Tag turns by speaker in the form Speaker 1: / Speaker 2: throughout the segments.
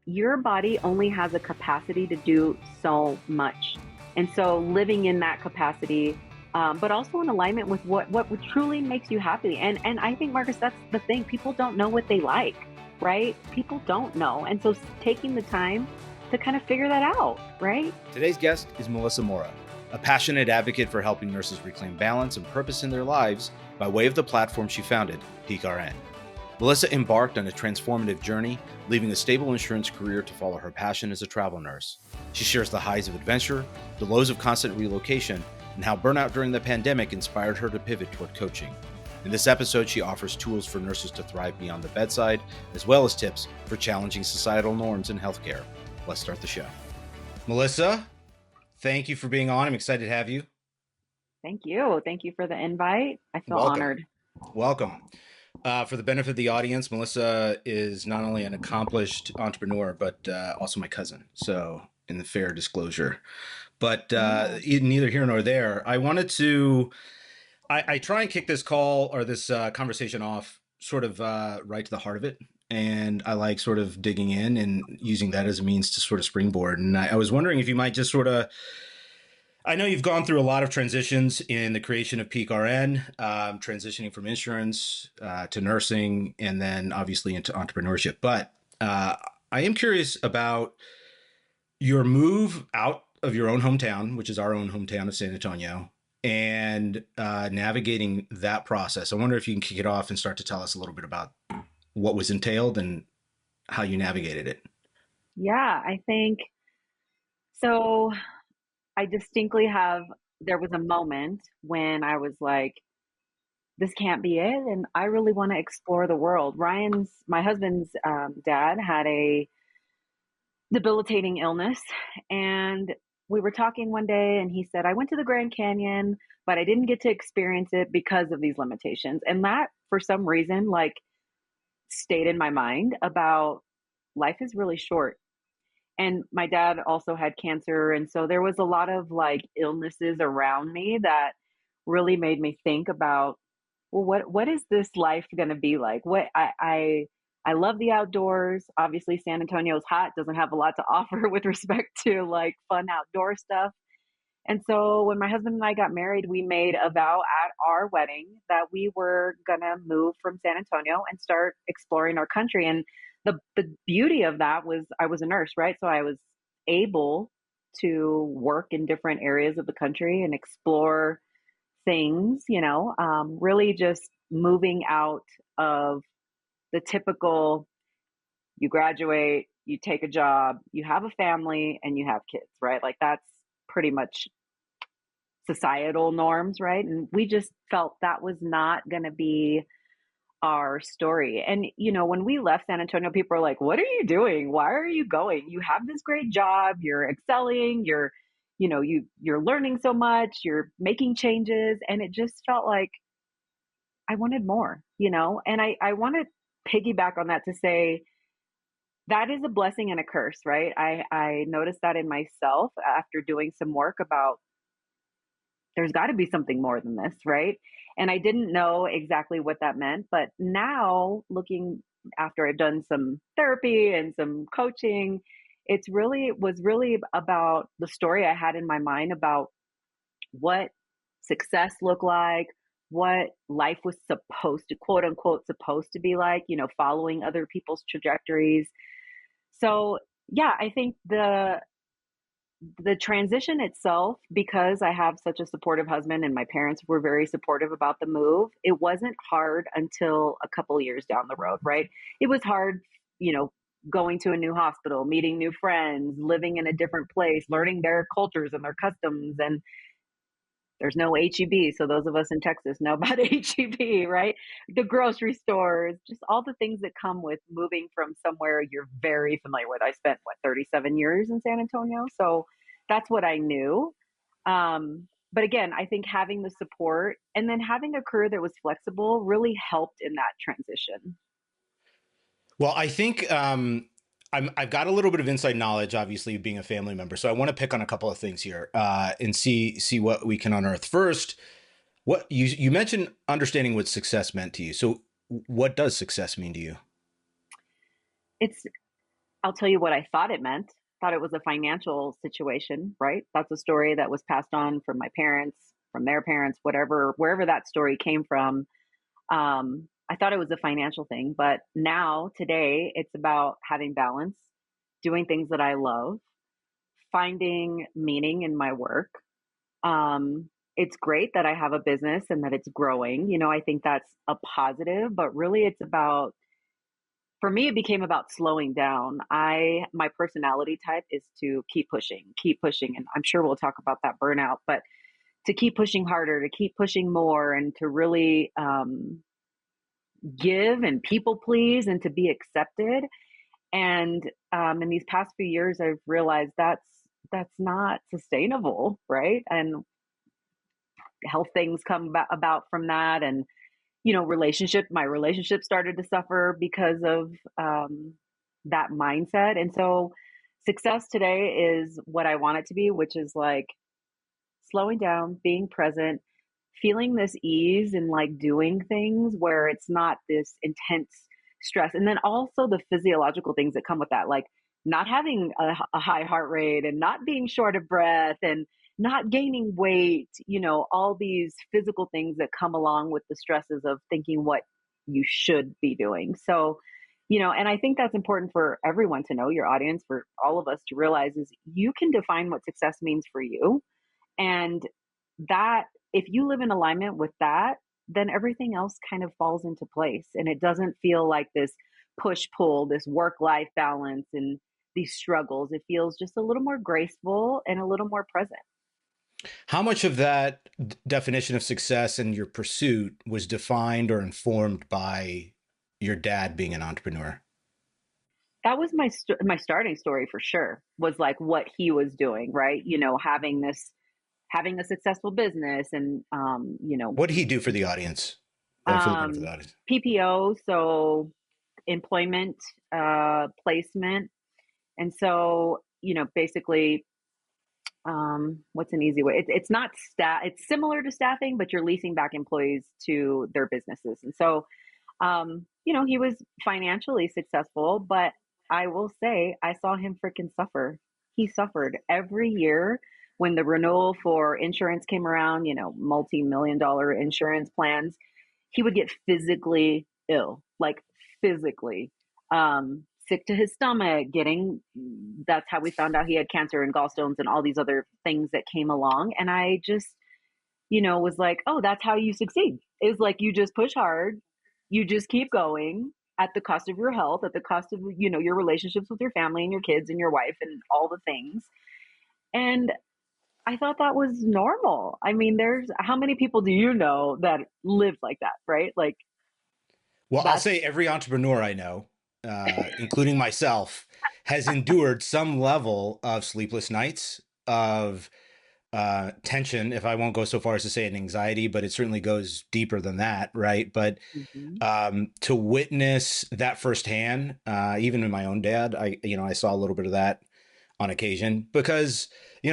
Speaker 1: your body only has a capacity to do so much. And so living in that capacity, but also in alignment with what truly makes you happy. And I think, Marcus, that's the thing. People don't know what they like, right? People don't know. And so taking the time to kind of figure that out, right?
Speaker 2: Today's guest is Melissa Mora, a passionate advocate for helping nurses reclaim balance and purpose in their lives by way of the platform she founded, Peak RN. Melissa embarked on a transformative journey, leaving a stable insurance career to follow her passion as a travel nurse. She shares the highs of adventure, the lows of constant relocation, and how burnout during the pandemic inspired her to pivot toward coaching. In this episode, she offers tools for nurses to thrive beyond the bedside, as well as tips for challenging societal norms in healthcare. Let's start the show. Melissa, thank you for being on. I'm excited to have you.
Speaker 1: Thank you. Thank you for the invite. I feel
Speaker 2: Welcome.
Speaker 1: honored.
Speaker 2: Welcome. For the benefit of the audience, Melissa is not only an accomplished entrepreneur, but also my cousin. So in the fair disclosure, but neither here nor there, I wanted to, I try and kick this call or this conversation off sort of right to the heart of it. And I like sort of digging in and using that as a means to sort of springboard. And I was wondering if you might just sort of, I know you've gone through a lot of transitions in the creation of Peak RN, transitioning from insurance to nursing, and then obviously into entrepreneurship. But I am curious about your move out of your own hometown, which is our own hometown of San Antonio, and navigating that process. I wonder if you can kick it off and start to tell us a little bit about what was entailed and how you navigated it.
Speaker 1: Yeah, I think so. I distinctly there was a moment when I was like, this can't be it. And I really want to explore the world. My husband's dad had a debilitating illness. And we were talking one day and he said, I went to the Grand Canyon, but I didn't get to experience it because of these limitations. And that, for some reason, like stayed in my mind about life is really short. And my dad also had cancer. And so there was a lot of like illnesses around me that really made me think about, well, what is this life going to be like? I love the outdoors. Obviously, San Antonio's hot, doesn't have a lot to offer with respect to like fun outdoor stuff. And so when my husband and I got married, we made a vow at our wedding that we were going to move from San Antonio and start exploring our country. And the beauty of that was I was a nurse, right? So I was able to work in different areas of the country and explore things, really just moving out of the typical, you graduate, you take a job, you have a family, and you have kids, right? Like that's pretty much societal norms, right? And we just felt that was not going to be our story. And, when we left San Antonio, people are like, what are you doing? Why are you going? You have this great job, you're excelling, you're learning so much, you're making changes. And it just felt like I wanted more, and I want to piggyback on that to say that is a blessing and a curse, right? I noticed that in myself after doing some work about there's got to be something more than this, right? And I didn't know exactly what that meant. But now, looking after I've done some therapy and some coaching, it was really about the story I had in my mind about what success looked like, what life was supposed to, quote unquote, supposed to be like, following other people's trajectories. So, yeah, I think the transition itself, because I have such a supportive husband and my parents were very supportive about the move, it wasn't hard until a couple years down the road, right? It was hard, going to a new hospital, meeting new friends, living in a different place, learning their cultures and their customs. And there's no HEB. So those of us in Texas know about HEB, right? The grocery stores, just all the things that come with moving from somewhere you're very familiar with. I spent 37 years in San Antonio. So that's what I knew. But again, I think having the support and then having a career that was flexible really helped in that transition.
Speaker 2: Well, I think I've got a little bit of inside knowledge, obviously, being a family member. So I want to pick on a couple of things here and see what we can unearth. First, what you mentioned understanding what success meant to you. So what does success mean to you?
Speaker 1: I'll tell you what I thought it meant. Thought it was a financial situation, right? That's a story that was passed on from my parents, from their parents, whatever, wherever that story came from. I thought it was a financial thing, but now today it's about having balance, doing things that I love, finding meaning in my work. It's great that I have a business and that it's growing. I think that's a positive, but really it's about, for me, it became about slowing down. My personality type is to keep pushing. And I'm sure we'll talk about that burnout, but to keep pushing harder, to keep pushing more, and to really give and people please and to be accepted. And in these past few years, I've realized that's not sustainable, right? And health things come about from that. And my relationship started to suffer because of that mindset. And so success today is what I want it to be, which is like slowing down, being present, feeling this ease in like doing things where it's not this intense stress. And then also the physiological things that come with that, like not having a high heart rate and not being short of breath and not gaining weight, all these physical things that come along with the stresses of thinking what you should be doing. So, and I think that's important for everyone to know, your audience, for all of us to realize is you can define what success means for you. And that, if you live in alignment with that, then everything else kind of falls into place. And it doesn't feel like this push pull, this work life balance and these struggles. It feels just a little more graceful and a little more present.
Speaker 2: How much of that definition of success and your pursuit was defined or informed by your dad being an entrepreneur?
Speaker 1: That was my starting story for sure, was like what he was doing, right? Having a successful business and
Speaker 2: What did he do for the audience? For the benefit of the audience.
Speaker 1: PPO, so employment placement. And so, basically, what's an easy way? It's not it's similar to staffing, but you're leasing back employees to their businesses. And so, he was financially successful, but I will say I saw him freaking suffer. He suffered every year when the renewal for insurance came around, multi-million-dollar insurance plans. He would get physically ill, like physically sick to his stomach, that's how we found out he had cancer and gallstones and all these other things that came along. And I just, was like, oh, that's how you succeed. Is like you just push hard, you just keep going at the cost of your health, at the cost of, your relationships with your family and your kids and your wife and all the things. And I thought that was normal. I mean, there's how many people do you know that live like that, right? Like
Speaker 2: Well, I'll
Speaker 1: that's
Speaker 2: say every entrepreneur I know, including myself, has endured some level of sleepless nights, of tension, if I won't go so far as to say an anxiety, but it certainly goes deeper than that, right? But
Speaker 1: mhm.
Speaker 2: to witness that firsthand, even in my own dad, I saw a little bit of that on occasion because,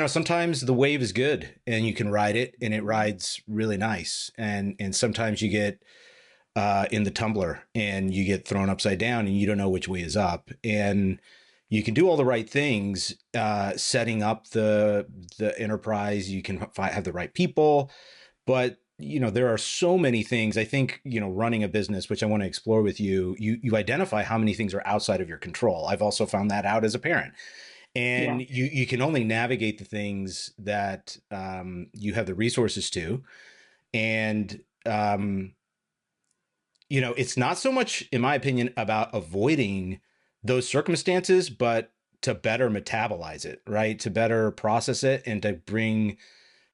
Speaker 2: sometimes the wave is good and you can ride it and it rides really nice. And sometimes you get in the tumbler and you get thrown upside down and you don't know which way is up. And you can do all the right things, setting up the enterprise. You can have the right people, but there are so many things. I think running a business, which I want to explore with you, you identify how many things are outside of your control. I've also found that out as a parent,
Speaker 1: Yeah.
Speaker 2: and you can only navigate the things that you have the resources to, and it's not so much, in my opinion, about avoiding those circumstances, but to better metabolize it, right? To better process it and to bring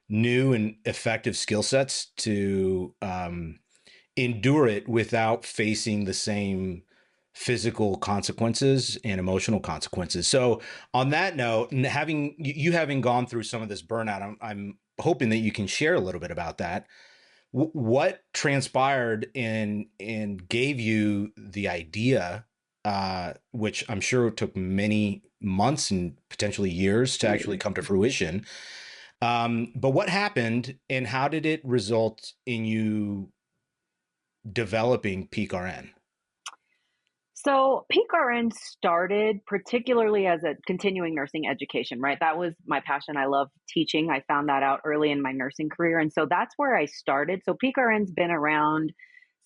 Speaker 2: new and effective skill sets to endure it without facing the same physical consequences and emotional consequences. So on that note, having gone through some of this burnout, I'm hoping that you can share a little bit about that. What transpired and gave you the idea, which I'm sure took many months and potentially years to actually come to fruition. But what happened and how did it result in you developing Peak RN?
Speaker 1: So Peak RN started particularly as a continuing nursing education, right? That was my passion. I love teaching. I found that out early in my nursing career. And so that's where I started. So Peak RN's been around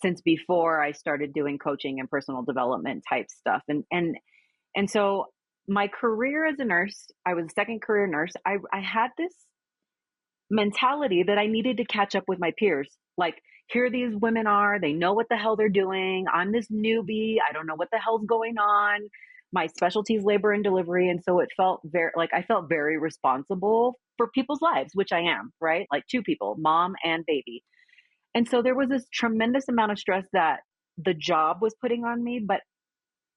Speaker 1: since before I started doing coaching and personal development type stuff. And so my career as a nurse, I was a second career nurse. I had this mentality that I needed to catch up with my peers. Like, here these women are, they know what the hell they're doing. I'm this newbie. I don't know what the hell's going on. My specialty is labor and delivery. And so it felt very, like, I felt very responsible for people's lives, which I am, right? Like, two people, mom and baby. And so there was this tremendous amount of stress that the job was putting on me, but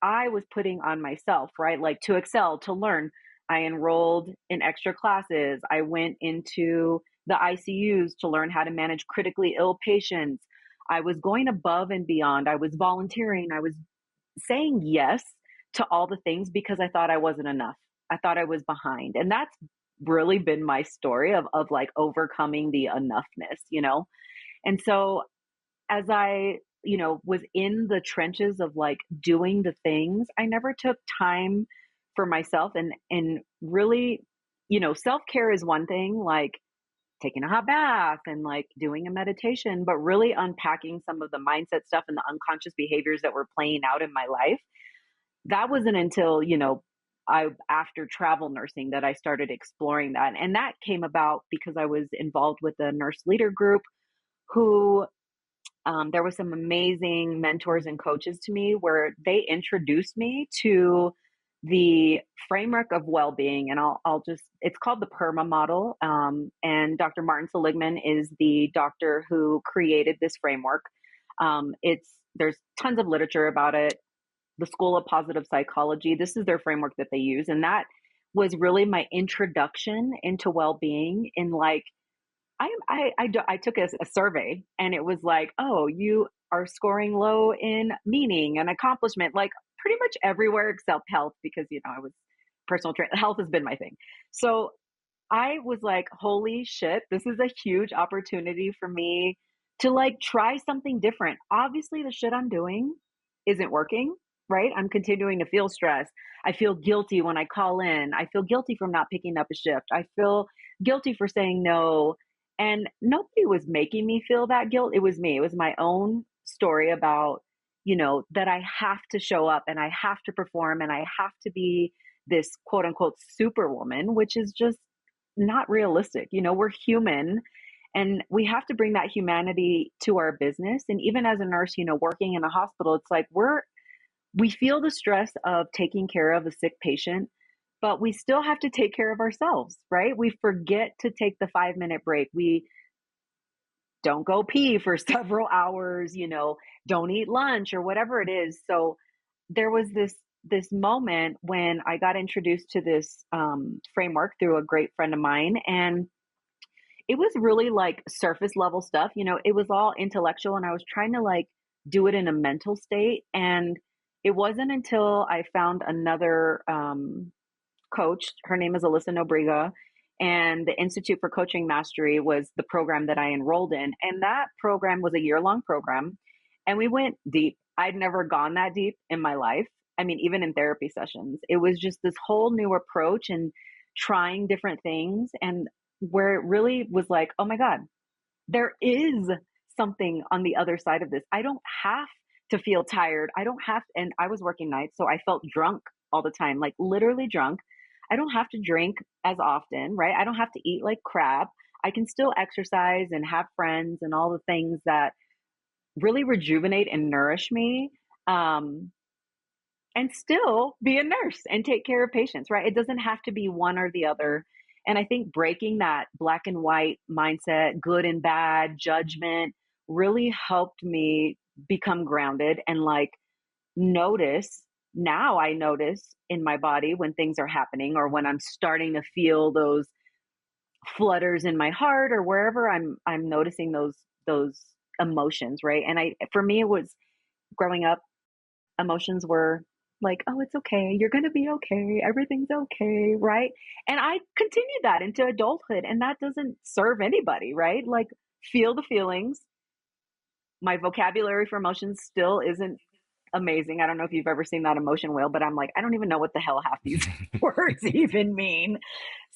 Speaker 1: I was putting on myself, right? Like, to excel, to learn. I enrolled in extra classes. I went into the ICUs to learn how to manage critically ill patients. I was going above and beyond. I was volunteering. I was saying yes to all the things because I thought I wasn't enough. I thought I was behind. And that's really been my story of like overcoming the enoughness, you know? And so as I, was in the trenches of like doing the things, I never took time for myself and really, self-care is one thing, like taking a hot bath and like doing a meditation, but really unpacking some of the mindset stuff and the unconscious behaviors that were playing out in my life. That wasn't until, I after travel nursing that I started exploring that. And that came about because I was involved with a nurse leader group who there were some amazing mentors and coaches to me where they introduced me to the framework of well-being. And I'll just, it's called the PERMA model. And Dr. Martin Seligman is the doctor who created this framework. There's tons of literature about it. The School of Positive Psychology, this is their framework that they use. And that was really my introduction into well-being in like, I took a survey and it was like, oh, you are scoring low in meaning and accomplishment, like pretty much everywhere except health, because, I was personal trainer. Health has been my thing. So I was like, holy shit, this is a huge opportunity for me to like try something different. Obviously, the shit I'm doing isn't working, right? I'm continuing to feel stressed. I feel guilty when I call in. I feel guilty from not picking up a shift. I feel guilty for saying no. And nobody was making me feel that guilt. It was me. It was my own story about, that I have to show up and I have to perform and I have to be this quote unquote superwoman, which is just not realistic. We're human and we have to bring that humanity to our business. And even as a nurse, working in a hospital, it's like we feel the stress of taking care of a sick patient, but we still have to take care of ourselves, right? We forget to take the 5-minute break. We don't go pee for several hours, don't eat lunch or whatever it is. So there was this moment when I got introduced to this framework through a great friend of mine, and it was really like surface level stuff. It was all intellectual, and I was trying to like do it in a mental state. And it wasn't until I found another coach. Her name is Alyssa Nobriga, and the Institute for Coaching Mastery was the program that I enrolled in. And that program was a year-long program, and we went deep. I'd never gone that deep in my life. I mean, even in therapy sessions, it was just this whole new approach and trying different things. And where it really was like, oh my God, there is something on the other side of this. I don't have to feel tired. I don't have, and I was working nights, so I felt drunk all the time, like literally drunk. I don't have to drink as often, right? I don't have to eat like crap. I can still exercise and have friends and all the things that really rejuvenate and nourish me. And still be a nurse and take care of patients, right? It doesn't have to be one or the other. And I think breaking that black and white mindset, good and bad, judgment, really helped me become grounded and like notice. Now I notice in my body when things are happening or when I'm starting to feel those flutters in my heart or wherever I'm noticing those emotions, right? And for me it was growing up, emotions were like, oh, it's okay. You're going to be okay. Everything's okay. Right. And I continued that into adulthood, and that doesn't serve anybody, right? Like, feel the feelings. My vocabulary for emotions still isn't amazing. I don't know if you've ever seen that emotion wheel, but I'm like, I don't even know what the hell half these words even mean.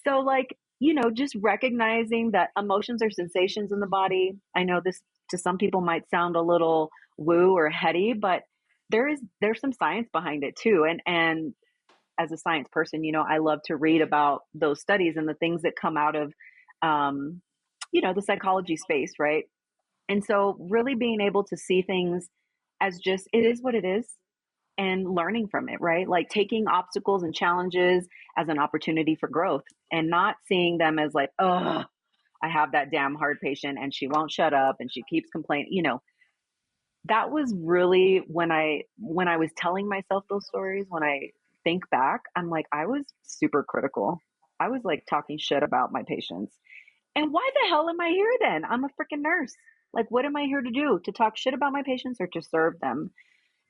Speaker 1: So, like, just recognizing that emotions are sensations in the body. I know this to some people might sound a little woo or heady, but there's some science behind it too. And as a science person, I love to read about those studies and the things that come out of, the psychology space, right? And so, really being able to see things as just it is what it is and learning from it, right? Like taking obstacles and challenges as an opportunity for growth and not seeing them as like, oh, I have that damn hard patient and she won't shut up and she keeps complaining. That was really when I was telling myself those stories, when I think back, I'm like, I was super critical. I was like talking shit about my patients. And why the hell am I here then? I'm a freaking nurse. Like, what am I here to do? To talk shit about my patients or to serve them?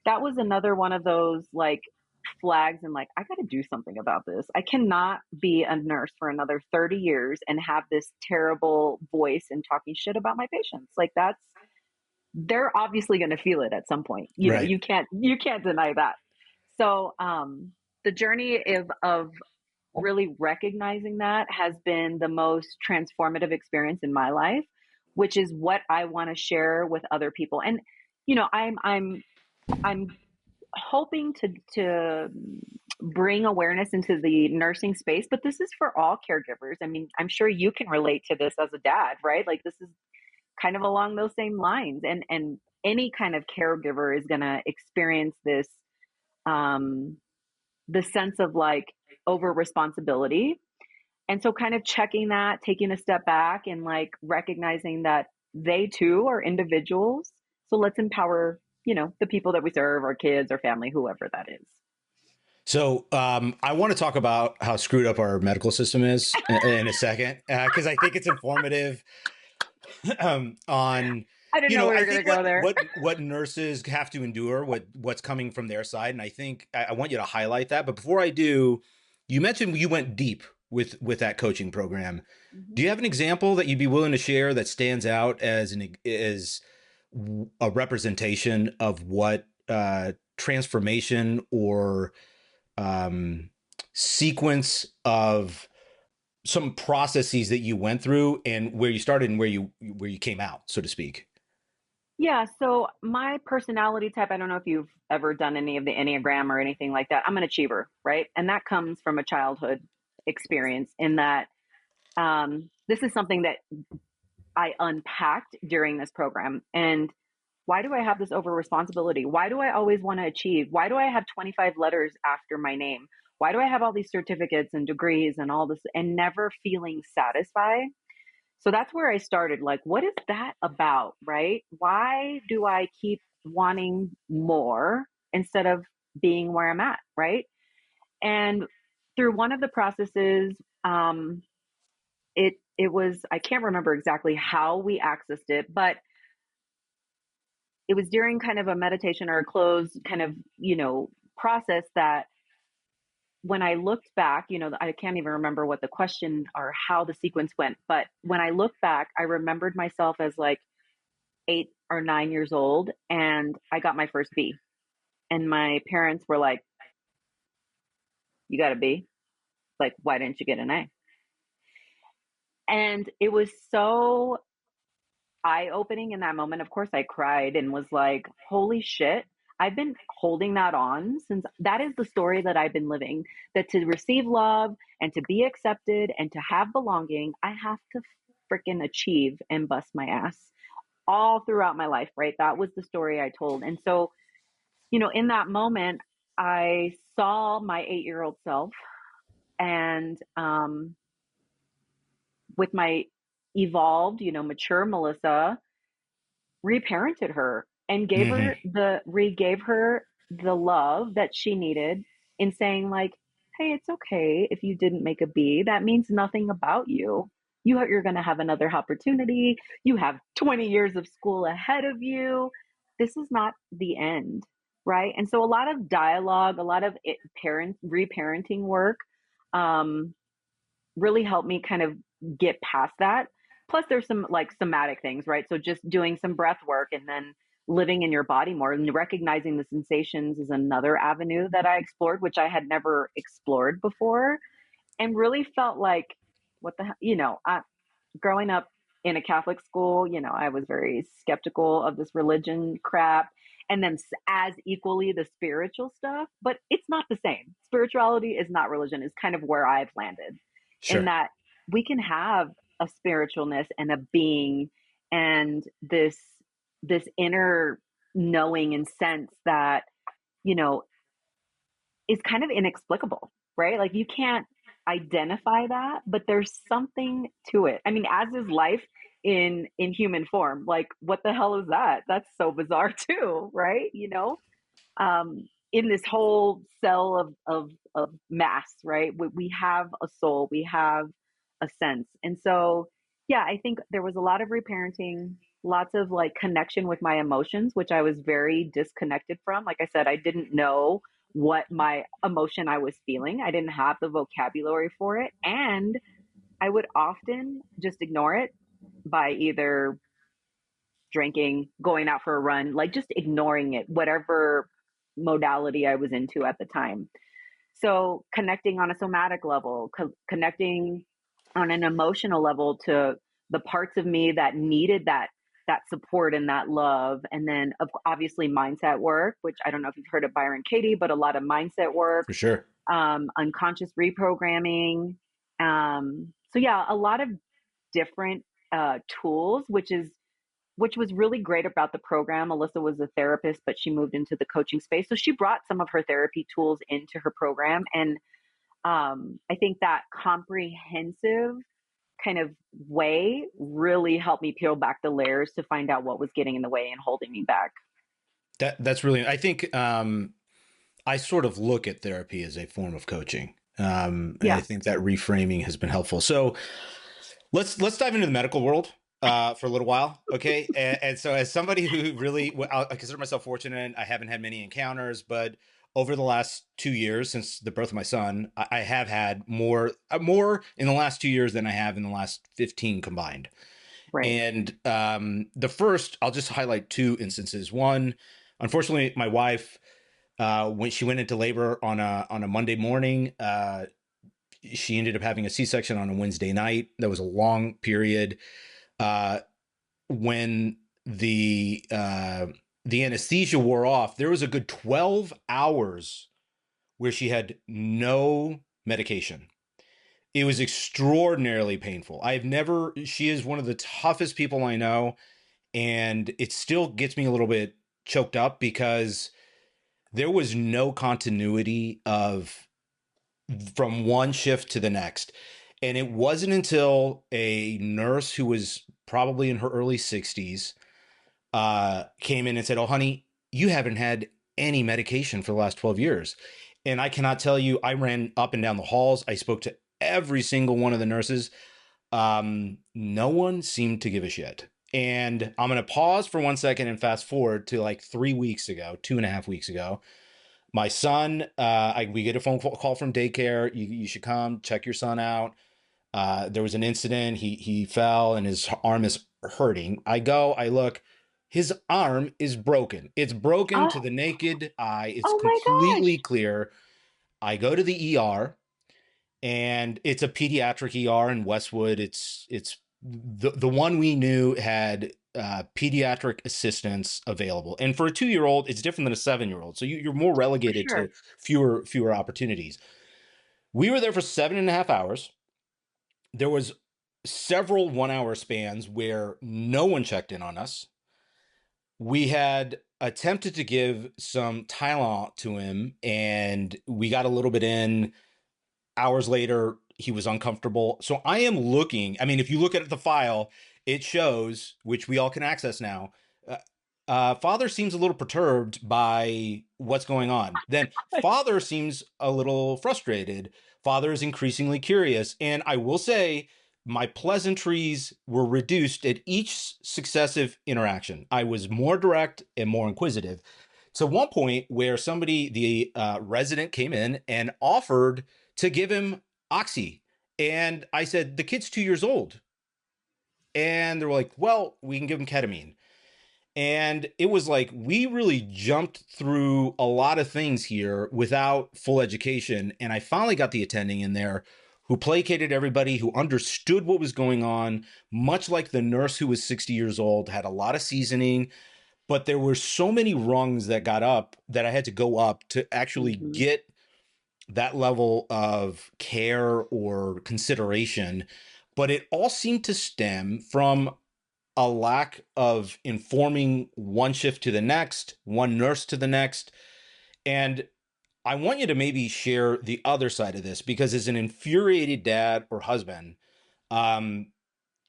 Speaker 1: That was another one of those like flags and like, I got to do something about this. I cannot be a nurse for another 30 years and have this terrible voice and talking shit about my patients. Like they're obviously going to feel it at some point.
Speaker 2: Right.
Speaker 1: You can't deny that. So, the journey of really recognizing that has been the most transformative experience in my life, which is what I want to share with other people. And, I'm hoping to bring awareness into the nursing space, but this is for all caregivers. I mean, I'm sure you can relate to this as a dad, right? Like this is kind of along those same lines, and any kind of caregiver is going to experience this, um the sense of like over responsibility. And so kind of checking that, taking a step back and like recognizing that they too are individuals. So let's empower, the people that we serve, our kids, our family, whoever that is.
Speaker 2: So I want to talk about how screwed up our medical system is in a second, because I think it's informative on,
Speaker 1: I didn't know we
Speaker 2: I
Speaker 1: were going to
Speaker 2: think
Speaker 1: go there.
Speaker 2: what nurses have to endure, what's coming from their side. And I think I want you to highlight that. But before I do, you mentioned you went deep with that coaching program.
Speaker 1: Mm-hmm.
Speaker 2: Do you have an example that you'd be willing to share that stands out as a representation of what transformation or sequence of some processes that you went through and where you started and where you came out, so to speak?
Speaker 1: Yeah, so my personality type, I don't know if you've ever done any of the Enneagram or anything like that. I'm an achiever, right? And that comes from a childhood experience in that, this is something that I unpacked during this program. And why do I have this over responsibility? Why do I always want to achieve? Why do I have 25 letters after my name? Why do I have all these certificates and degrees and all this and never feeling satisfied? So that's where I started. Like, what is that about, right? Why do I keep wanting more instead of being where I'm at, right? And through one of the processes, it was, I can't remember exactly how we accessed it, but it was during kind of a meditation or a closed kind of, process that when I looked back, I can't even remember what the question or how the sequence went, but when I look back, I remembered myself as like 8 or 9 years old and I got my first B. And my parents were like, you got a B? Like, why didn't you get an A? And it was so eye opening in that moment. Of course, I cried and was like, holy shit. I've been holding that on since that is the story that I've been living, that to receive love and to be accepted and to have belonging, I have to freaking achieve and bust my ass all throughout my life, right? That was the story I told. And so, in that moment, I saw my 8-year-old self and, with my evolved, mature Melissa, reparented her and
Speaker 2: Mm-hmm.
Speaker 1: gave her the love that she needed in saying like, hey, it's okay if you didn't make a B. That means nothing about you. You're going to have another opportunity. You have 20 years of school ahead of you. This is not the end, right? And so a lot of dialogue, a lot of reparenting work, um, really helped me kind of get past that. Plus, there's some like somatic things, right? So just doing some breath work and then living in your body more, and recognizing the sensations is another avenue that I explored, which I had never explored before, and really felt like, what the hell, growing up in a Catholic school, I was very skeptical of this religion crap. And then as equally the spiritual stuff, but it's not the same. Spirituality is not religion, is kind of where I've landed. In
Speaker 2: Sure.
Speaker 1: that we can have a spiritualness and a being and this inner knowing and sense that, you know, is kind of inexplicable, right? Like you can't identify that, but there's something to it. I mean, as is life in human form. Like, what the hell is that? That's so bizarre too, right? In this whole cell of mass, right? We have a soul, we have a sense. And so, yeah, I think there was a lot of reparenting, lots of like connection with my emotions, which I was very disconnected from. Like I said, I didn't know what my emotion I was feeling. I didn't have the vocabulary for it. And I would often just ignore it by either drinking, going out for a run, like just ignoring it, whatever modality I was into at the time. So connecting on a somatic level, connecting on an emotional level to the parts of me that needed that support and that love, and then obviously mindset work, which I don't know if you've heard of Byron Katie, but a lot of mindset work,
Speaker 2: For sure.
Speaker 1: unconscious reprogramming. So yeah, a lot of different tools, which was really great about the program. Melissa was a therapist, but she moved into the coaching space. So she brought some of her therapy tools into her program. And I think that comprehensive kind of way really helped me peel back the layers to find out what was getting in the way and holding me back.
Speaker 2: That's really, I think, I sort of look at therapy as a form of coaching. And I
Speaker 1: Yeah.
Speaker 2: think that reframing has been helpful. So let's dive into the medical world for a little while, okay? And so, as somebody who really, I consider myself fortunate, I haven't had many encounters, but over the last 2 years since the birth of my son, I have had more in the last 2 years than I have in the last 15 combined.
Speaker 1: Right.
Speaker 2: And the first, I'll just highlight two instances. One, unfortunately, my wife, when she went into labor on a Monday morning, she ended up having a C-section on a Wednesday night. That was a long period. Uh, when the anesthesia wore off, there was a good 12 hours where she had no medication. It was extraordinarily painful. She is one of the toughest people I know. And it still gets me a little bit choked up because there was no continuity of from one shift to the next. And it wasn't until a nurse who was probably in her early 60s came in and said, "Oh, honey, you haven't had any medication for the last 12 years." And I cannot tell you, I ran up and down the halls. I spoke to every single one of the nurses. No one seemed to give a shit. And I'm going to pause for 1 second and fast forward to like 3 weeks ago, 2.5 weeks ago. My son, we get a phone call from daycare. You should come check your son out. There was an incident. He fell and his arm is hurting. I go, I look, his arm is broken. It's broken to
Speaker 1: Oh,
Speaker 2: the naked eye. It's
Speaker 1: oh my
Speaker 2: completely
Speaker 1: gosh.
Speaker 2: clear. I go to the ER and it's a pediatric ER in Westwood. It's the one we knew had pediatric assistance available, and for a 2-year-old, it's different than a 7-year-old. So you're more
Speaker 1: For
Speaker 2: relegated to
Speaker 1: sure.
Speaker 2: fewer opportunities. We were there for 7.5 hours. There was several 1 hour spans where no one checked in on us. We had attempted to give some Tylenol to him, and we got a little bit in. Hours later, he was uncomfortable. So I am looking. I mean, if you look at the file, it shows, which we all can access now. Father seems a little perturbed by what's going on. Then father seems a little frustrated. Father is increasingly curious. And I will say, my pleasantries were reduced at each successive interaction. I was more direct and more inquisitive. So one point where the resident came in and offered to give him Oxy. And I said, the kid's 2 years old. And they were like, well, we can give him ketamine. And it was like, we really jumped through a lot of things here without full education. And I finally got the attending in there who placated everybody, who understood what was going on, much like the nurse who was 60 years old, had a lot of seasoning, but there were so many rungs that got up that I had to go up to actually
Speaker 1: Mhm.
Speaker 2: get that level of care or consideration. But it all seemed to stem from a lack of informing one shift to the next, one nurse to the next. And I want you to maybe share the other side of this, because as an infuriated dad or husband, um,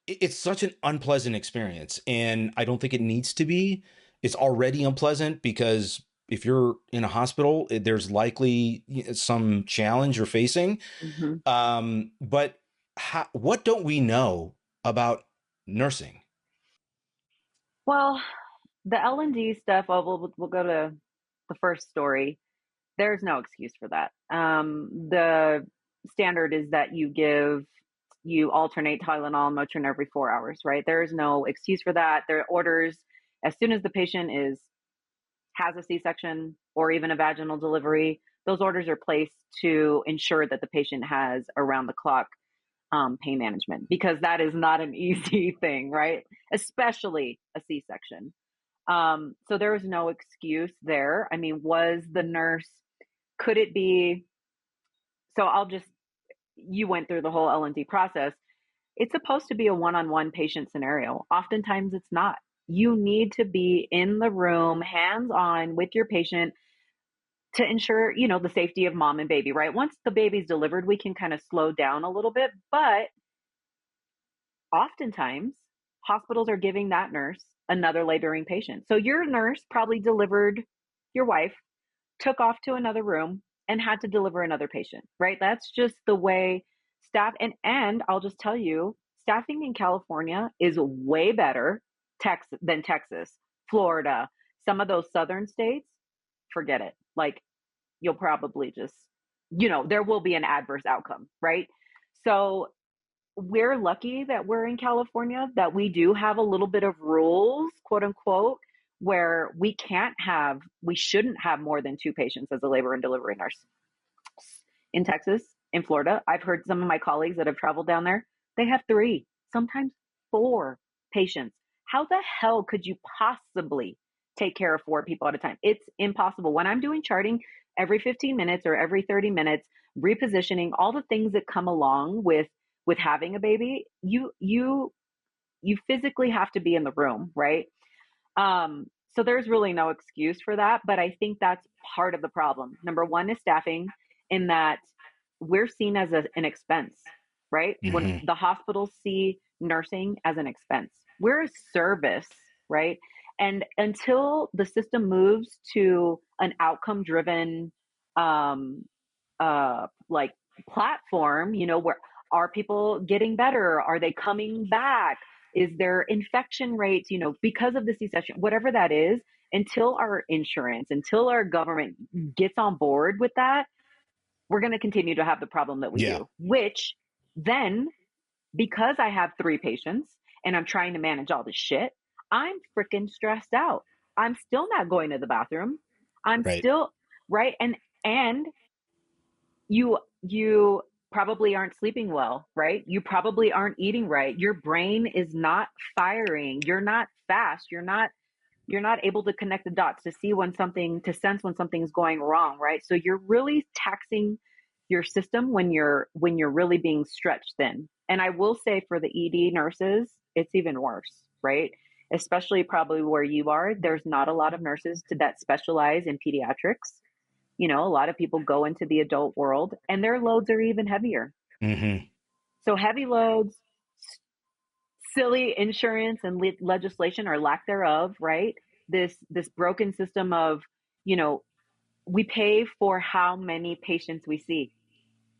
Speaker 2: it's such an unpleasant experience. And I don't think it needs to be. It's already unpleasant because if you're in a hospital, there's likely some challenge you're facing.
Speaker 1: Mhm.
Speaker 2: But what don't we know about nursing?
Speaker 1: Well, the L&D stuff, we'll go to the first story. There's no excuse for that. The standard is that you alternate Tylenol and Motrin every 4 hours, right? There is no excuse for that. There are orders as soon as the patient has a C-section or even a vaginal delivery. Those orders are placed to ensure that the patient has around the clock pain management, because that is not an easy thing, right? Especially a C-section. So there was no excuse there. I mean, was the nurse, could it be? So you went through the whole L&D process. It's supposed to be a one-on-one patient scenario. Oftentimes it's not. You need to be in the room, hands on with your patient to ensure, the safety of mom and baby, right? Once the baby's delivered, we can kind of slow down a little bit, but oftentimes hospitals are giving that nurse another laboring patient. So your nurse probably delivered your wife, took off to another room, and had to deliver another patient, right? That's just the way and I'll just tell you, staffing in California is way better than Texas, Florida, some of those southern states. Forget it. Like, you'll probably just, there will be an adverse outcome, right? So we're lucky that we're in California, that we do have a little bit of rules, quote unquote, where we shouldn't have more than two patients as a labor and delivery nurse. In Texas, in Florida, I've heard some of my colleagues that have traveled down there, they have three, sometimes four patients. How the hell could you possibly take care of four people at a time? It's impossible. When I'm doing charting every 15 minutes or every 30 minutes, repositioning, all the things that come along with having a baby, you physically have to be in the room, right? So there's really no excuse for that, but I think that's part of the problem. Number one is staffing, in that we're seen as an expense, right? When
Speaker 2: Mm-hmm.
Speaker 1: the hospitals see nursing as an expense, we're a service, right? And until the system moves to an outcome driven, um, like platform, where are people getting better? Are they coming back? Is there infection rates, because of the C-section, whatever that is, until our insurance, until our government gets on board with that, we're going to continue to have the problem that we
Speaker 2: Yeah.
Speaker 1: do, which then, because I have three patients and I'm trying to manage all this shit, I'm freaking stressed out. I'm still not going to the bathroom. I'm
Speaker 2: Right.
Speaker 1: still, right. And you probably aren't sleeping well, right? You probably aren't eating right. Your brain is not firing. You're not fast. You're not able to connect the dots to sense when something's going wrong, right? So you're really taxing your system when you're really being stretched thin. And I will say, for the ED nurses, it's even worse, right? Especially probably where you are, there's not a lot of nurses that specialize in pediatrics. A lot of people go into the adult world and their loads are even heavier.
Speaker 2: Mm-hmm.
Speaker 1: So heavy loads, silly insurance and legislation, or lack thereof, right? This broken system of, you know, we pay for how many patients we see.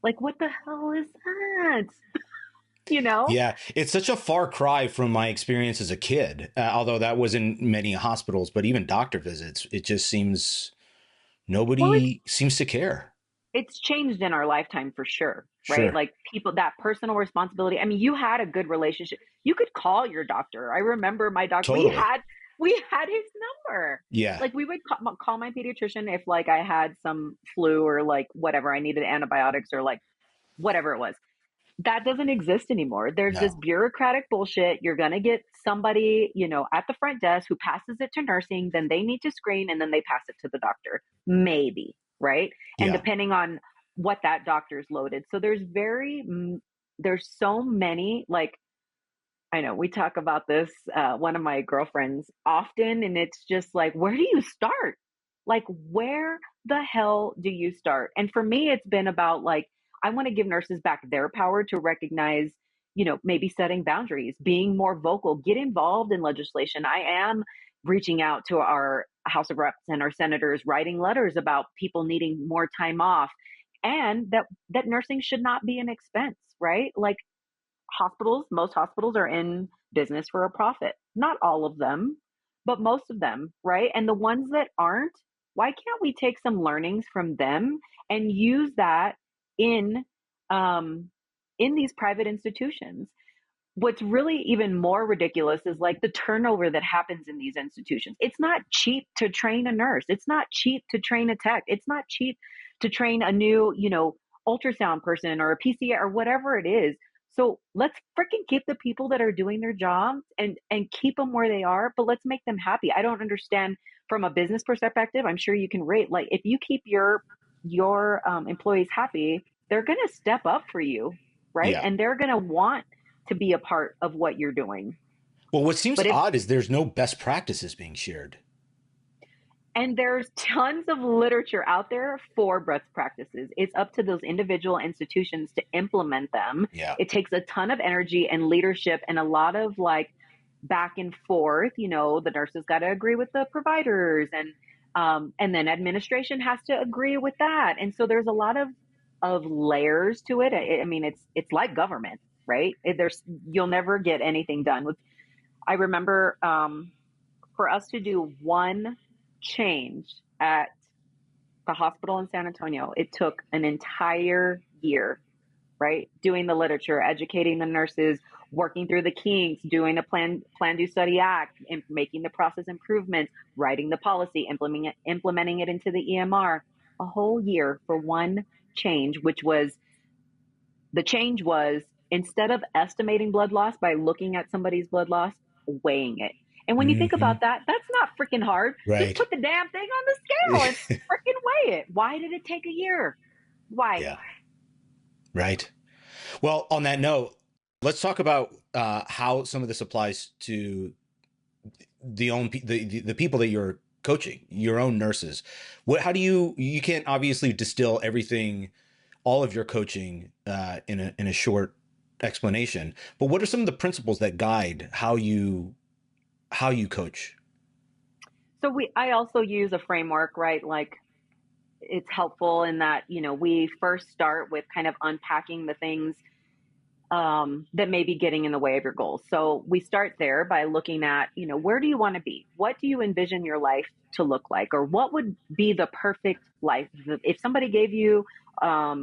Speaker 1: Like, what the hell is that? You know?
Speaker 2: Yeah, it's such a far cry from my experience as a kid, although that was in many hospitals, but even doctor visits, it just seems
Speaker 1: Well,
Speaker 2: nobody seems to care.
Speaker 1: it's changed in our lifetime for sure, right?
Speaker 2: Sure.
Speaker 1: Like, people, that personal responsibility. I mean, you had a good relationship. You could call your doctor. I remember my doctor. We
Speaker 2: Totally.
Speaker 1: had we had his number.
Speaker 2: Yeah.
Speaker 1: Like we would call my pediatrician if like I had some flu or like whatever, I needed antibiotics or like whatever it was. That doesn't exist anymore. There's this
Speaker 2: No.
Speaker 1: bureaucratic bullshit. You're going to get somebody, you know, at the front desk who passes it to nursing, then they need to screen and then they pass it to the doctor. Maybe, right? And
Speaker 2: Yeah.
Speaker 1: depending on what that doctor's loaded. So there's so many, like, I know we talk about this, one of my girlfriends often, and it's just like, where do you start? Like, where the hell do you start? And for me, it's been about like, I want to give nurses back their power to recognize, you know, maybe setting boundaries, being more vocal, get involved in legislation. I am reaching out to our House of Reps and our senators, writing letters about people needing more time off, and that nursing should not be an expense, right? Like, most hospitals are in business for a profit. Not all of them, but most of them, right? And the ones that aren't, why can't we take some learnings from them and use that in in these private institutions? What's really even more ridiculous is like the turnover that happens in these institutions. It's not cheap to train a nurse. It's not cheap to train a tech. It's not cheap to train a new, you know, ultrasound person or a PCA or whatever it is. So let's freaking keep the people that are doing their jobs and keep them where they are, but let's make them happy. I don't understand from a business perspective. I'm sure you can rate, like, if you keep your employees happy, they're going to step up for you, right?
Speaker 2: Yeah.
Speaker 1: And they're going to want to be a part of what you're doing.
Speaker 2: Well, what seems
Speaker 1: But if,
Speaker 2: odd is there's no best practices being shared.
Speaker 1: and there's tons of literature out there for best practices. It's up to those individual institutions to implement them.
Speaker 2: Yeah.
Speaker 1: It takes a ton of energy and leadership and a lot of like back and forth. You know, the nurses got to agree with the providers, and then administration has to agree with that. And so there's a lot of layers to it. I mean, it's like government, right? You'll never get anything done with. I remember for us to do one change at the hospital in San Antonio, it took an entire year, right? Doing the literature, educating the nurses, working through the kinks, doing a plan do study act, making the process improvements, writing the policy, implementing it into the EMR. A whole year for one change, the change was instead of estimating blood loss by looking at somebody's blood loss, weighing it. And when you think
Speaker 2: Hmm.
Speaker 1: about that, that's not freaking hard. Just
Speaker 2: Right.
Speaker 1: put the damn thing on the scale and freaking weigh it. Why did it take a year? Why?
Speaker 2: Yeah. Right. Well, on that note, let's talk about how some of this applies to the people that you're coaching, your own nurses. How do you can't obviously distill everything, all of your coaching in a short explanation, but what are some of the principles that guide how you coach?
Speaker 1: So I also use a framework, right? Like, it's helpful in that, you know, we first start with kind of unpacking the things that may be getting in the way of your goals. So we start there by looking at, you know, where do you want to be? What do you envision your life to look like? Or what would be the perfect life? If somebody gave you a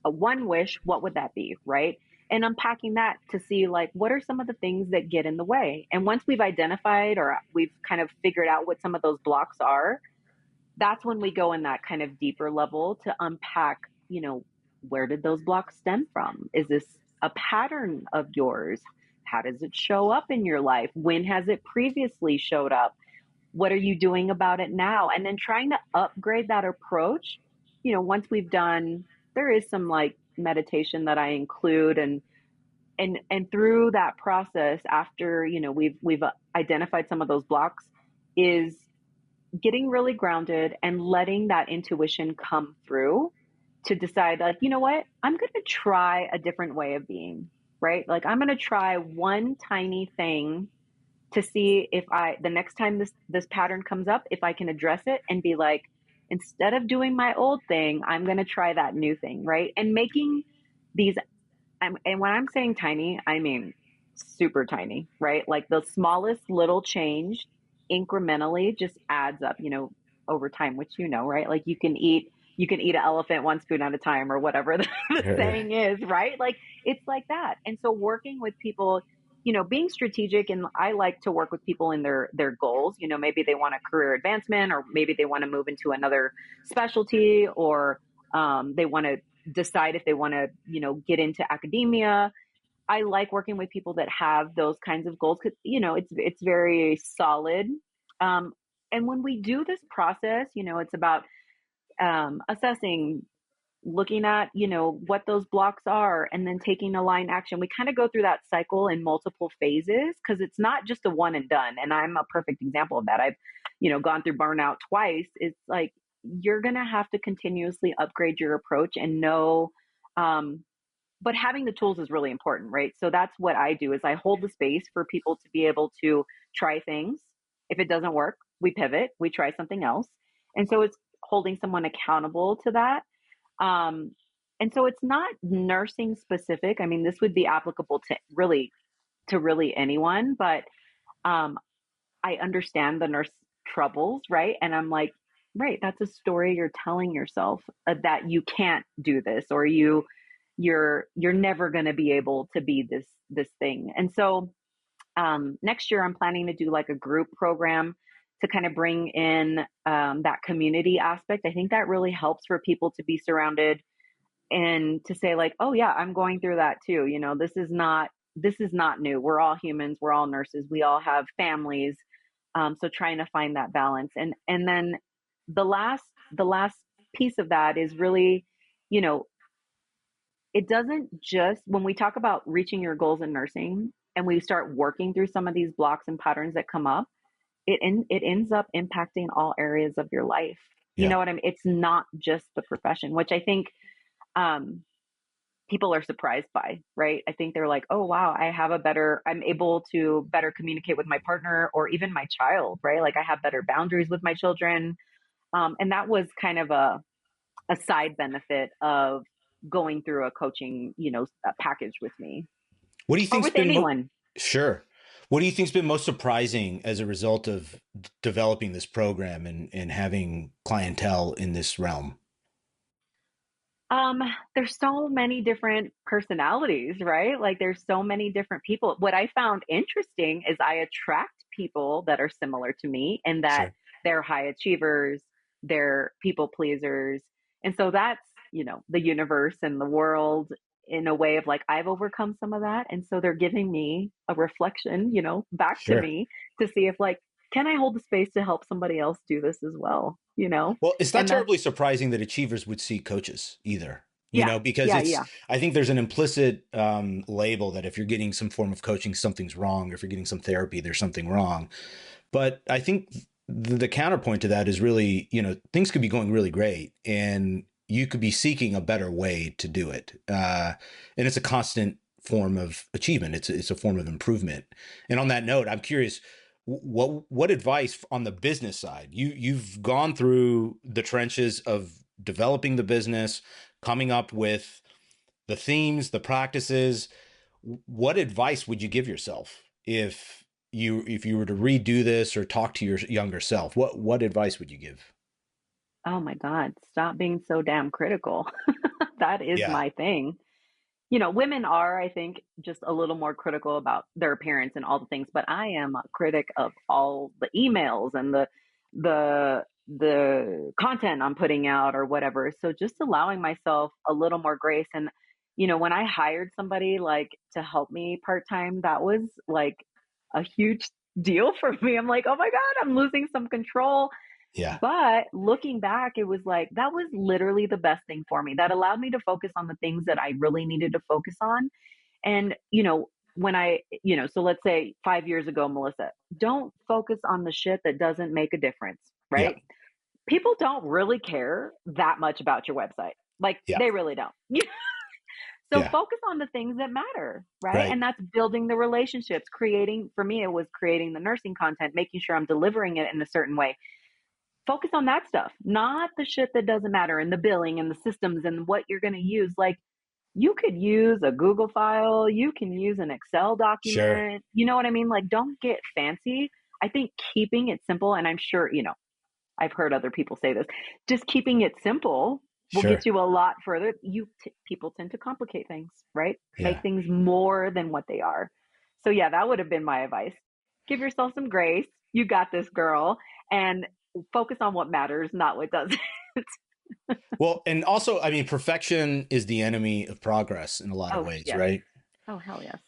Speaker 1: one wish, what would that be? Right. And unpacking that to see, like, what are some of the things that get in the way? And once we've identified or we've kind of figured out what some of those blocks are, that's when we go in that kind of deeper level to unpack, you know, where did those blocks stem from? Is this a pattern of yours? How does it show up in your life? When has it previously showed up? What are you doing about it now? And then trying to upgrade that approach. You know, once we've done, there is some like meditation that I include, and through that process, after, you know, we've identified some of those blocks, is getting really grounded and letting that intuition come through to decide, like, you know what, I'm going to try a different way of being, right? Like, I'm going to try one tiny thing to see if the next time this pattern comes up, if I can address it and be like, instead of doing my old thing, I'm going to try that new thing, right? And making these, and when I'm saying tiny, I mean super tiny, right? Like the smallest little change incrementally just adds up, you know, over time, which, you know, right? Like you can eat an elephant one spoon at a time or whatever the saying is, right? Like it's like that. And so working with people, being strategic, and I like to work with people in their goals. Maybe they want a career advancement, or maybe they want to move into another specialty, or they want to decide if they want to, get into academia. I like working with people that have those kinds of goals because, it's very solid. Um, and when we do this process, it's about assessing, looking at, what those blocks are, and then taking aligned action. We kind of go through that cycle in multiple phases because it's not just a one and done. And I'm a perfect example of that. I've, gone through burnout twice. It's like, you're going to have to continuously upgrade your approach and know, but having the tools is really important, right? So that's what I do, is I hold the space for people to be able to try things. If it doesn't work, we pivot, we try something else. And so it's holding someone accountable to that. And so it's not nursing specific. I mean, this would be applicable to really anyone, but I understand the nurse troubles, right? And I'm like, right, that's a story you're telling yourself, that you can't do this, or you're never going to be able to be this thing. And so next year I'm planning to do like a group program to kind of bring in that community aspect. I think that really helps for people to be surrounded and to say like, oh yeah, I'm going through that too. This is not new. We're all humans. We're all nurses. We all have families. So trying to find that balance. And then the last piece of that is really, you know, it doesn't just, when we talk about reaching your goals in nursing and we start working through some of these blocks and patterns that come up, it ends up impacting all areas of your life. You
Speaker 2: Yeah.
Speaker 1: know what I mean? It's not just the profession, which I think um, people are surprised by, right? I think they're like, oh, wow, I'm able to better communicate with my partner or even my child, right? Like I have better boundaries with my children. And that was kind of a side benefit of going through a coaching, a package with me
Speaker 2: What do you
Speaker 1: or
Speaker 2: think's
Speaker 1: with
Speaker 2: been
Speaker 1: anyone.
Speaker 2: sure? What do you think's been most surprising as a result of developing this program and having clientele in this realm?
Speaker 1: Um, there's so many different personalities, right? Like there's so many different people. What I found interesting is I attract people that are similar to me and that
Speaker 2: Sure.
Speaker 1: they're high achievers, they're people pleasers. And so that's, the universe and the world in a way of like, I've overcome some of that. And so they're giving me a reflection, back to
Speaker 2: Sure.
Speaker 1: me to see if like, can I hold the space to help somebody else do this as well?
Speaker 2: Well, it's not
Speaker 1: And that's,
Speaker 2: terribly surprising that achievers would see coaches either,
Speaker 1: yeah,
Speaker 2: because
Speaker 1: yeah, yeah.
Speaker 2: I think there's an implicit label that if you're getting some form of coaching, something's wrong. Or if you're getting some therapy, there's something wrong. But I think the counterpoint to that is really, things could be going really great and you could be seeking a better way to do it. And it's a constant form of achievement. It's a form of improvement. And on that note, I'm curious, what advice on the business side? You've gone through the trenches of developing the business, coming up with the themes, the practices. What advice would you give yourself if you were to redo this or talk to your younger self? What advice would you give?
Speaker 1: Oh my God, stop being so damn critical. That is
Speaker 2: Yeah,
Speaker 1: my thing. Women are, I think, just a little more critical about their appearance and all the things, but I am a critic of all the emails and the content I'm putting out or whatever. So just allowing myself a little more grace. And, when I hired somebody like to help me part-time, that was like a huge deal for me. I'm like, oh my God, I'm losing some control.
Speaker 2: yeah,
Speaker 1: But looking back, it was like that was literally the best thing for me. That allowed me to focus on the things that I really needed to focus on. And, when so let's say 5 years ago, Melissa, don't focus on the shit that doesn't make a difference,
Speaker 2: yeah,
Speaker 1: right? People don't really care that much about your website. Like
Speaker 2: yeah,
Speaker 1: they really don't. So
Speaker 2: yeah.
Speaker 1: focus on the things that matter, right?
Speaker 2: Right,
Speaker 1: And that's building the relationships, for me, it was creating the nursing content, making sure I'm delivering it in a certain way. Focus on that stuff, not the shit that doesn't matter and the billing and the systems and what you're going to use. Like you could use a Google file, you can use an Excel
Speaker 2: sure,
Speaker 1: document. You know what I mean? Like don't get fancy. I think keeping it simple, and I'm sure, I've heard other people say this, just keeping it simple will
Speaker 2: sure,
Speaker 1: get you a lot further. People tend to complicate things, right? Make
Speaker 2: yeah.
Speaker 1: things more than what they are. So yeah, that would have been my advice. Give yourself some grace. You got this, girl, and focus on what matters, not what doesn't.
Speaker 2: Well, and also, I mean, perfection is the enemy of progress in a lot of
Speaker 1: Oh,
Speaker 2: ways,
Speaker 1: yes.
Speaker 2: right?
Speaker 1: Oh, hell yes.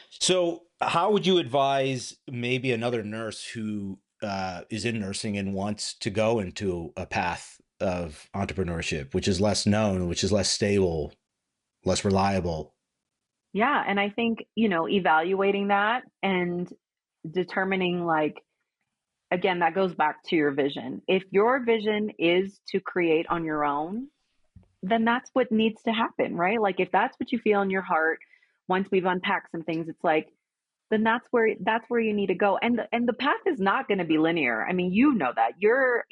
Speaker 2: So, how would you advise maybe another nurse who is in nursing and wants to go into a path of entrepreneurship, which is less known, which is less stable, less reliable?
Speaker 1: Yeah, and I think, evaluating that and determining, like, again, that goes back to your vision. If your vision is to create on your own, then that's what needs to happen, right? Like if that's what you feel in your heart, once we've unpacked some things, it's like then that's where you need to go. And the path is not going to be linear. I mean, you know that. Your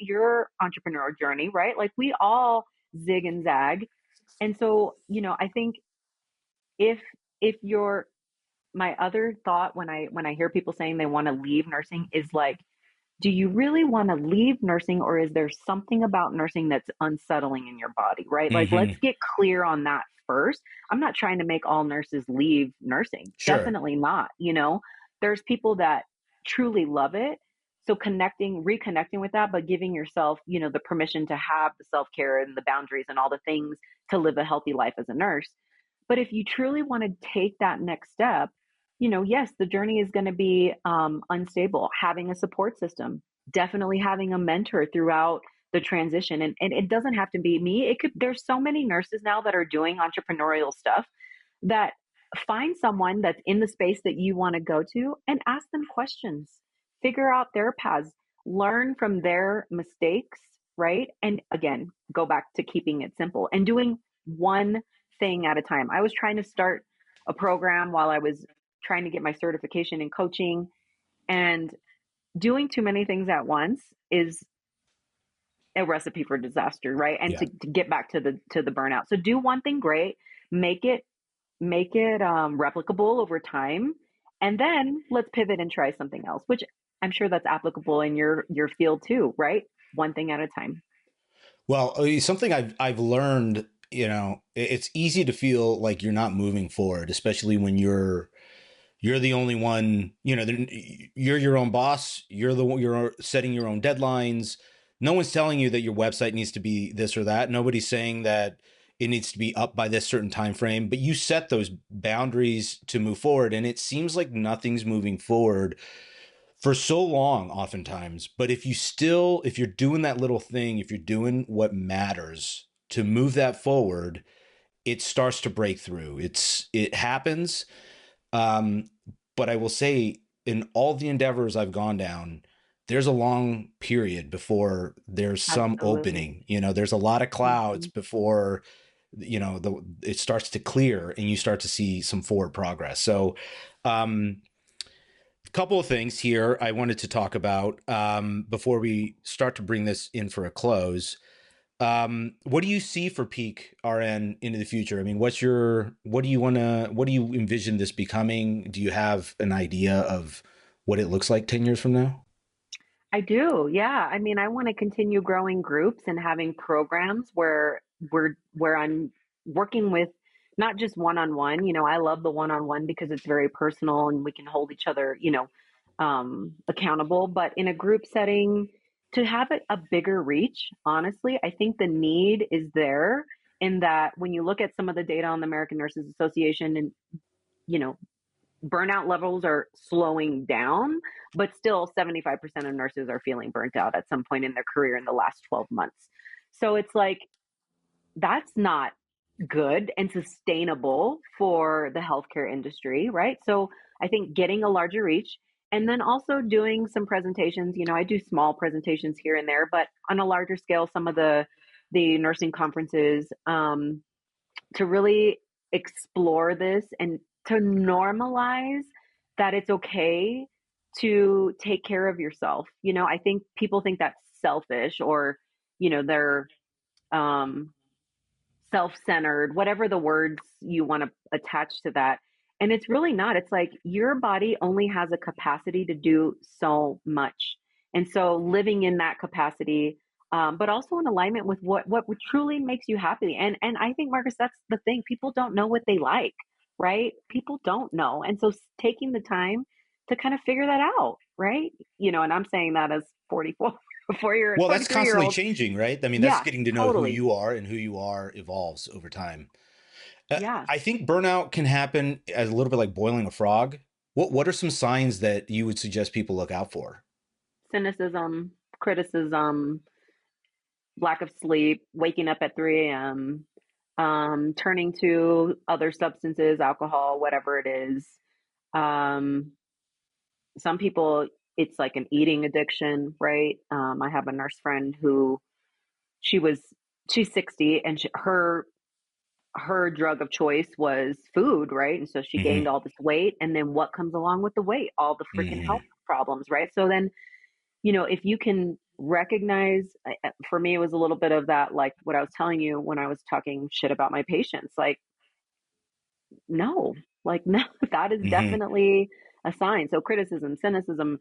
Speaker 1: entrepreneurial journey, right? Like we all zig and zag. And so, I think if you're my other thought when I hear people saying they want to leave nursing is like, do you really want to leave nursing, or is there something about nursing that's unsettling in your body, right? Like, let's
Speaker 2: Hmm.
Speaker 1: get clear on that first. I'm not trying to make all nurses leave nursing.
Speaker 2: Sure.
Speaker 1: Definitely not. There's people that truly love it. So reconnecting with that, but giving yourself, the permission to have the self care and the boundaries and all the things to live a healthy life as a nurse. But if you truly want to take that next step, yes, the journey is going to be unstable. Having a support system, definitely having a mentor throughout the transition. And it doesn't have to be me. There's so many nurses now that are doing entrepreneurial stuff that find someone that's in the space that you want to go to and ask them questions, figure out their paths, learn from their mistakes, right? And again, go back to keeping it simple and doing one thing at a time. I was trying to start a program while I was trying to get my certification in coaching, and doing too many things at once is a recipe for disaster, right? And
Speaker 2: Yeah.
Speaker 1: to get back to the burnout. So do one thing great, make it replicable over time, and then let's pivot and try something else, which I'm sure that's applicable in your field too, right? One thing at a time.
Speaker 2: Well, something I've learned, it's easy to feel like you're not moving forward, especially when you're the only one, you're your own boss. You're setting your own deadlines. No one's telling you that your website needs to be this or that. Nobody's saying that it needs to be up by this certain time frame, but you set those boundaries to move forward. And it seems like nothing's moving forward for so long, oftentimes. But if you're doing that little thing, if you're doing what matters to move that forward, it starts to break through. It happens. Um, but I will say, in all the endeavors I've gone down, there's a long period before there's some
Speaker 1: Absolutely.
Speaker 2: opening. There's a lot of clouds
Speaker 1: Hmm.
Speaker 2: before it starts to clear and you start to see some forward progress. So, a couple of things here I wanted to talk about before we start to bring this in for a close. What do you see for peak RN into the future? I mean, what do you envision this becoming? Do you have an idea of what it looks like 10 years from now?
Speaker 1: I do. Yeah. I mean, I want to continue growing groups and having programs where I'm working with not just one-on-one. I love the one-on-one because it's very personal and we can hold each other, accountable, but in a group setting to have it a bigger reach, honestly, I think the need is there in that when you look at some of the data on the American Nurses Association and, you know, burnout levels are slowing down, but still 75% of nurses are feeling burnt out at some point in their career in the last 12 months. So it's like, that's not good and sustainable for the healthcare industry, right? So I think getting a larger reach and then also doing some presentations. I do small presentations here and there, but on a larger scale, some of the nursing conferences, to really explore this and to normalize that it's okay to take care of yourself. I think people think that's selfish or, they're um, self centered, whatever the words you want to attach to that. And it's really not. It's like your body only has a capacity to do so much. And so living in that capacity, but also in alignment with what truly makes you happy. And I think, Marcus, that's the thing. People don't know what they like. right? People don't know. And so taking the time to kind of figure that out, right? And I'm saying that as 44,
Speaker 2: Well, that's
Speaker 1: 43 year
Speaker 2: constantly
Speaker 1: old.
Speaker 2: changing, right? I mean, that's
Speaker 1: Yeah,
Speaker 2: getting to know who
Speaker 1: totally.
Speaker 2: you are, and who you are evolves over time.
Speaker 1: Yeah.
Speaker 2: I think burnout can happen as a little bit like boiling a frog. What are some signs that you would suggest people look out for?
Speaker 1: Cynicism, criticism, lack of sleep, waking up at 3 a.m., turning to other substances, alcohol, whatever it is. Um, some people, it's like an eating addiction, right? I have a nurse friend who she was she's 60, and her drug of choice was food, right? And so she gained
Speaker 2: Hmm.
Speaker 1: all this weight, and then what comes along with the weight? All the freaking
Speaker 2: Hmm.
Speaker 1: health problems, right? So then, if you can recognize, for me, it was a little bit of that, like what I was telling you when I was talking shit about my patients, like, no, like, no, that is
Speaker 2: Hmm.
Speaker 1: definitely a sign. So criticism, cynicism,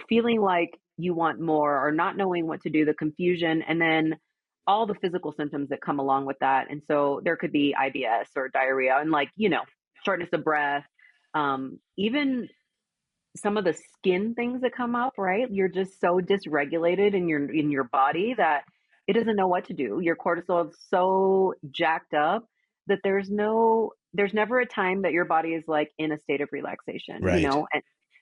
Speaker 1: feeling like you want more or not knowing what to do, the confusion, and then all the physical symptoms that come along with that. And so there could be IBS or diarrhea and, like, shortness of breath, even some of the skin things that come up, right? You're just so dysregulated in your body that it doesn't know what to do. Your cortisol is so jacked up that there's never a time that your body is like in a state of relaxation,
Speaker 2: Right.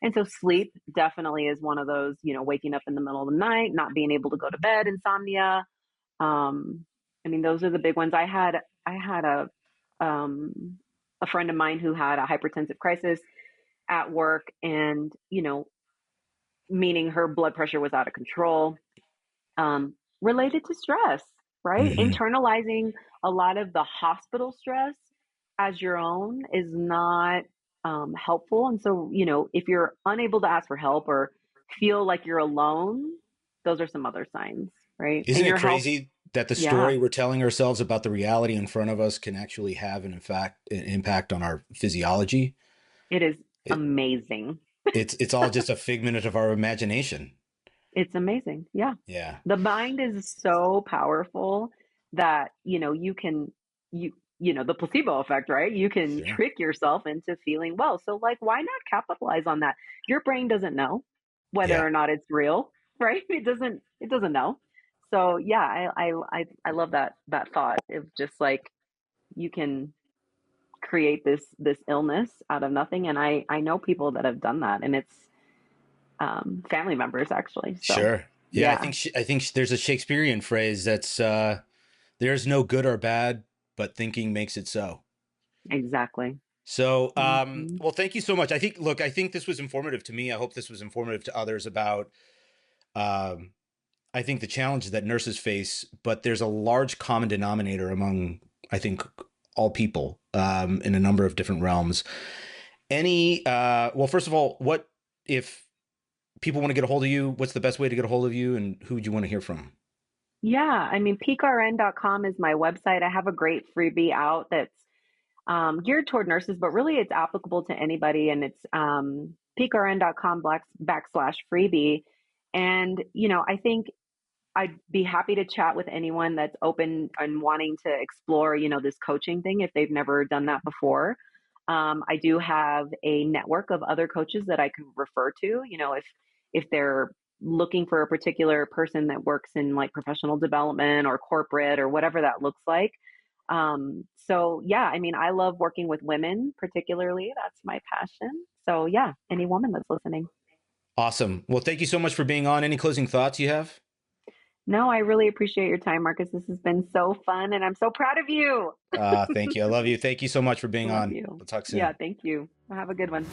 Speaker 1: and so sleep definitely is one of those, waking up in the middle of the night, not being able to go to bed, insomnia. Um, I mean, those are the big ones. I had a friend of mine who had a hypertensive crisis at work, and meaning her blood pressure was out of control, related to stress, right?
Speaker 2: Hmm.
Speaker 1: Internalizing a lot of the hospital stress as your own is not helpful. And so, if you're unable to ask for help or feel like you're alone, those are some other signs, right?
Speaker 2: Isn't
Speaker 1: And
Speaker 2: it
Speaker 1: your health.
Speaker 2: crazy that the
Speaker 1: Yeah,
Speaker 2: story we're telling ourselves about the reality in front of us can actually have an impact on our physiology?
Speaker 1: it is
Speaker 2: It,
Speaker 1: amazing.
Speaker 2: it's all just a figment of our imagination.
Speaker 1: It's amazing. Yeah.
Speaker 2: Yeah.
Speaker 1: The mind is so powerful that, you can, the placebo effect, right? You can
Speaker 2: Sure.
Speaker 1: trick yourself into feeling well. So, like, why not capitalize on that? Your brain doesn't know whether
Speaker 2: Yeah.
Speaker 1: or not it's real, right? It doesn't know. So yeah, I love that thought of just like you can create this illness out of nothing. And I know people that have done that, and it's family members actually. So
Speaker 2: Sure. Yeah,
Speaker 1: yeah.
Speaker 2: I think there's a Shakespearean phrase that's there's no good or bad, but thinking makes it so.
Speaker 1: Exactly.
Speaker 2: So,
Speaker 1: Mhm.
Speaker 2: well, thank you so much. I think this was informative to me. I hope this was informative to others about, um, I think the challenges that nurses face, but there's a large common denominator among, I think, all people, in a number of different realms. Well, first of all, what if people want to get a hold of you? What's the best way to get a hold of you, and who would you want to hear from?
Speaker 1: Yeah, I mean, peakrn.com is my website. I have a great freebie out that's geared toward nurses, but really it's applicable to anybody. And it's peakrn.com/freebie. And, I think I'd be happy to chat with anyone that's open and wanting to explore, this coaching thing if they've never done that before. I do have a network of other coaches that I can refer to, if they're looking for a particular person that works in like professional development or corporate or whatever that looks like. So yeah, I mean, I love working with women, particularly. That's my passion. So yeah, any woman that's listening.
Speaker 2: Awesome. Well, thank you so much for being on. Any closing thoughts you have?
Speaker 1: No, I really appreciate your time, Marcus. This has been so fun, and I'm so proud of you.
Speaker 2: Thank you. I love you. Thank you so much for being
Speaker 1: Love
Speaker 2: on.
Speaker 1: you.
Speaker 2: We'll talk
Speaker 1: Yeah,
Speaker 2: soon.
Speaker 1: thank you. Have a good one.